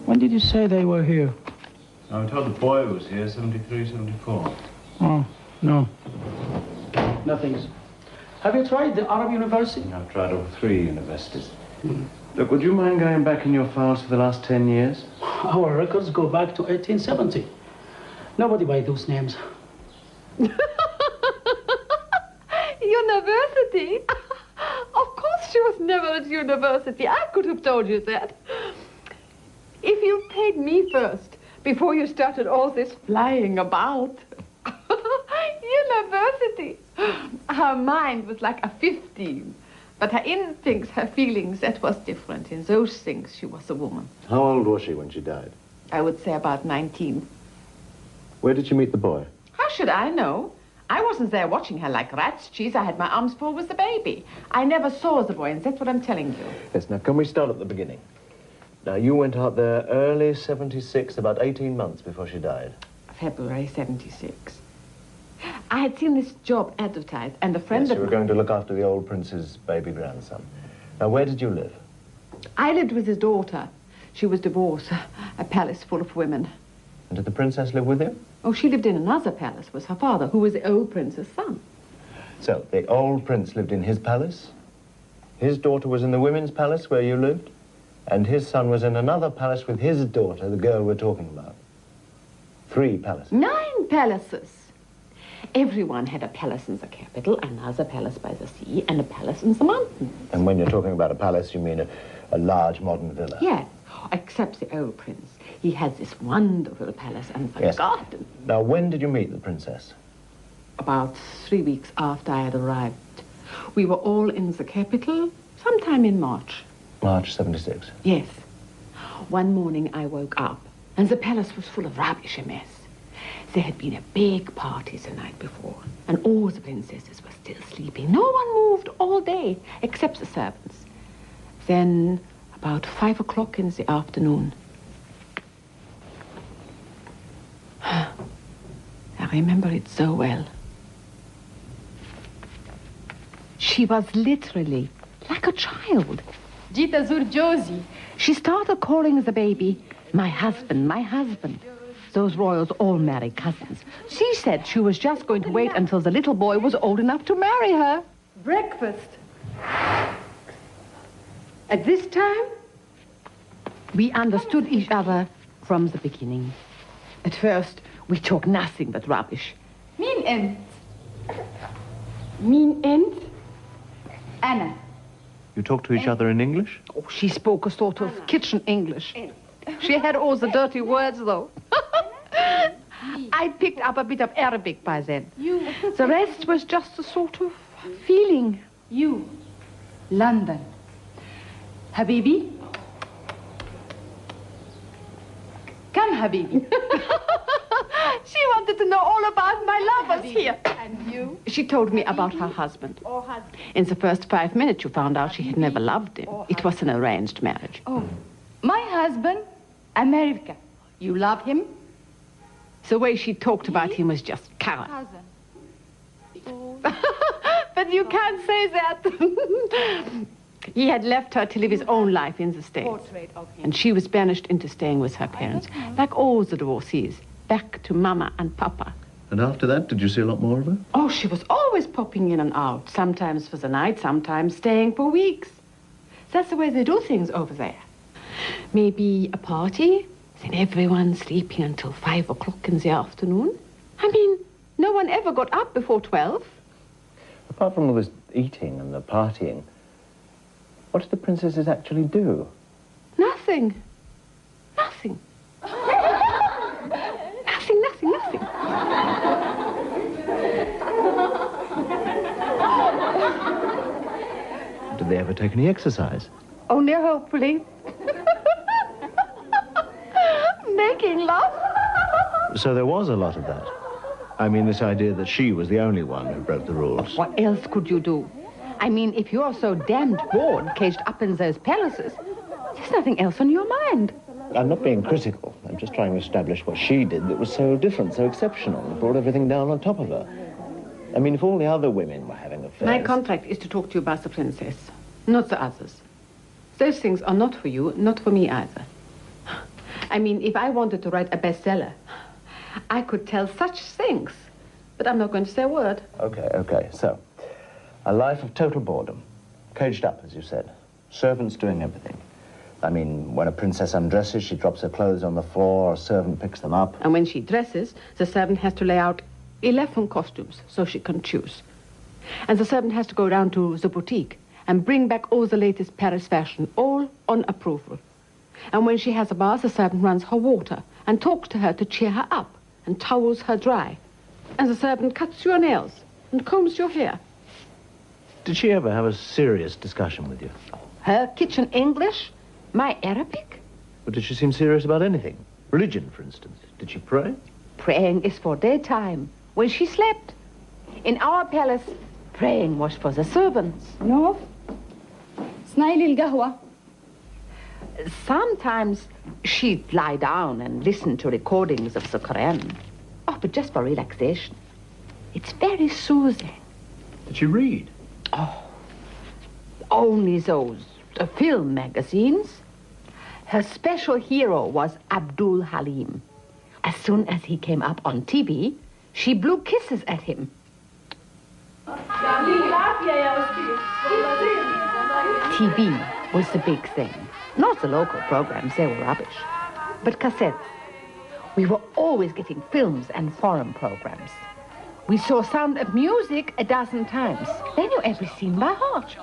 When did you say they were here? I was told the boy was here, 73, 74. Oh, no. Nothing's. Have you tried the Arab University? I've tried all 3 universities. Look, would you mind going back in your files for the last 10 years? Our records go back to 1870. Nobody by those names. University? Of course she was never at university. I could have told you that. If you paid me first, before you started all this flying about. University. Her mind was like a 15. But her instincts, her feelings, that was different. In those things, she was a woman. How old was she when she died? I would say about 19. Where did you meet the boy? How should I know? I wasn't there watching her like rat's cheese. I had my arms full with the baby. I never saw the boy, and that's what I'm telling you. Yes, now, can we start at the beginning? Now, you went out there early 76, about 18 months before she died. February 76. I had seen this job advertised, and a friend Yes, you were going to look after the old prince's baby grandson. Now, where did you live? I lived with his daughter. She was divorced, a palace full of women. And did the princess live with you? Oh, she lived in another palace with her father, who was the old prince's son. So, the old prince lived in his palace, his daughter was in the women's palace where you lived, and his son was in another palace with his daughter, the girl we're talking about. 3 palaces. 9 palaces. Everyone had a palace in the capital, another palace by the sea, and a palace in the mountains. And when you're talking about a palace, you mean a large modern villa? Yes, except the old prince. He had this wonderful palace and the garden. Now, when did you meet the princess? About 3 weeks after I had arrived. We were all in the capital, sometime in March. March 76? Yes. One morning I woke up, and the palace was full of rubbish, a mess. There had been a big party the night before, and all the princesses were still sleeping. No one moved all day, except the servants. Then, about 5 o'clock in the afternoon, I remember it so well. She was literally like a child. Jita zur Josie. She started calling the baby, my husband, my husband. Those royals all marry cousins. She said she was just going to wait until the little boy was old enough to marry her. Breakfast. At this time, we understood each other from the beginning. At first, we talked nothing but rubbish. Mean end. Mean end? Anna. You talked to each other in English? Oh, she spoke a sort of kitchen English. She had all the dirty words, though. I picked up a bit of Arabic by then. The rest was just a sort of feeling. You. London. Habibi. Come, Habibi. She wanted to know all about my lovers here. And you? She told me about her husband. In the first 5 minutes, you found out she had never loved him. It was an arranged marriage. Oh, my husband, America. You love him? The way she talked about him was just carrot. But you can't say that. He had left her to live his own life in the States. And she was banished into staying with her parents, like all the divorcees, back to Mama and Papa. And after that, did you see a lot more of her? Oh, she was always popping in and out, sometimes for the night, sometimes staying for weeks. That's the way they do things over there. Maybe a party, then everyone sleeping until 5 o'clock in the afternoon. I mean, no one ever got up before 12. Apart from all this eating and the partying, what did the princesses actually do? Nothing. Nothing. Nothing. Did they ever take any exercise? Only hopefully. Making love. So there was a lot of that. I mean, this idea that she was the only one who broke the rules. What else could you do? I mean, if you're so damned bored, caged up in those palaces, there's nothing else on your mind. I'm not being critical. I'm just trying to establish what she did that was so different, so exceptional, and brought everything down on top of her. I mean, if all the other women were having affairs... My contract is to talk to you about the princess, not the others. Those things are not for you, not for me either. I mean, if I wanted to write a bestseller, I could tell such things. But I'm not going to say a word. Okay. So, a life of total boredom. Caged up, as you said. Servants doing everything. I mean, when a princess undresses, she drops her clothes on the floor, a servant picks them up. And when she dresses, the servant has to lay out 11 costumes so she can choose. And the servant has to go down to the boutique and bring back all the latest Paris fashion, all on approval. And when she has a bath, the servant runs her water and talks to her to cheer her up and towels her dry. And the servant cuts your nails and combs your hair. Did she ever have a serious discussion with you? Her kitchen English, my Arabic. But did she seem serious about anything? Religion, for instance. Did she pray? Praying is for daytime, when she slept. In our palace, praying was for the servants. نوف صنعي لي القهوة. Sometimes she'd lie down and listen to recordings of the Quran. Oh, but just for relaxation. It's very soothing. Did she read? Oh, only those film magazines. Her special hero was Abdul Halim. As soon as he came up on TV, she blew kisses at him. TV was the big thing. Not the local programs, they were rubbish. But cassettes. We were always getting films and foreign programs. We saw Sound of Music a dozen times. They knew every scene by heart.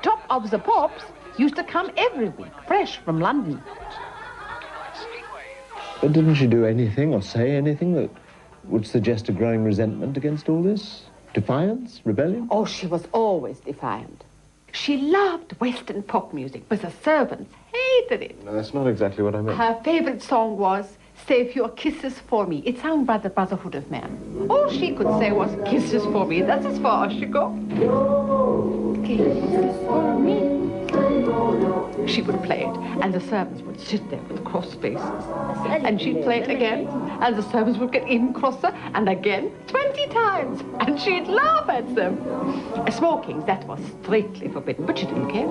Top of the Pops used to come every week, fresh from London. But didn't she do anything or say anything that would suggest a growing resentment against all this? Defiance? Rebellion? Oh, she was always defiant. She loved Western pop music, but the servants hated it. No, that's not exactly what I meant. Her favorite song was Save Your Kisses For Me. It sounded by the Brotherhood of Man. All she could say was kisses for me. That's as far as she got. Kisses for me. She would play it, and the servants would sit there with crossed faces. And she'd play it again, and the servants would get even crosser, and again, 20 times. And she'd laugh at them. Smoking, that was strictly forbidden, but she didn't care.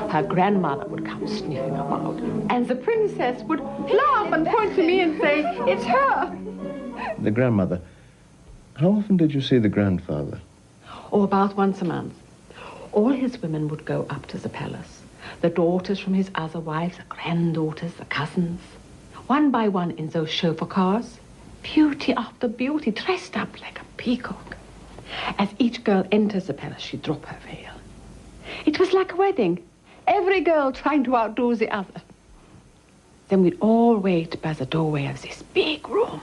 Her grandmother would come sniffing about, and the princess would laugh and point to me and say, it's her. The grandmother. How often did you see the grandfather? Oh, about once a month. All his women would go up to the palace. The daughters from his other wives, the granddaughters, the cousins. One by one in those chauffeur cars. Beauty after beauty, dressed up like a peacock. As each girl enters the palace, she'd drop her veil. It was like a wedding. Every girl trying to outdo the other. Then we'd all wait by the doorway of this big room.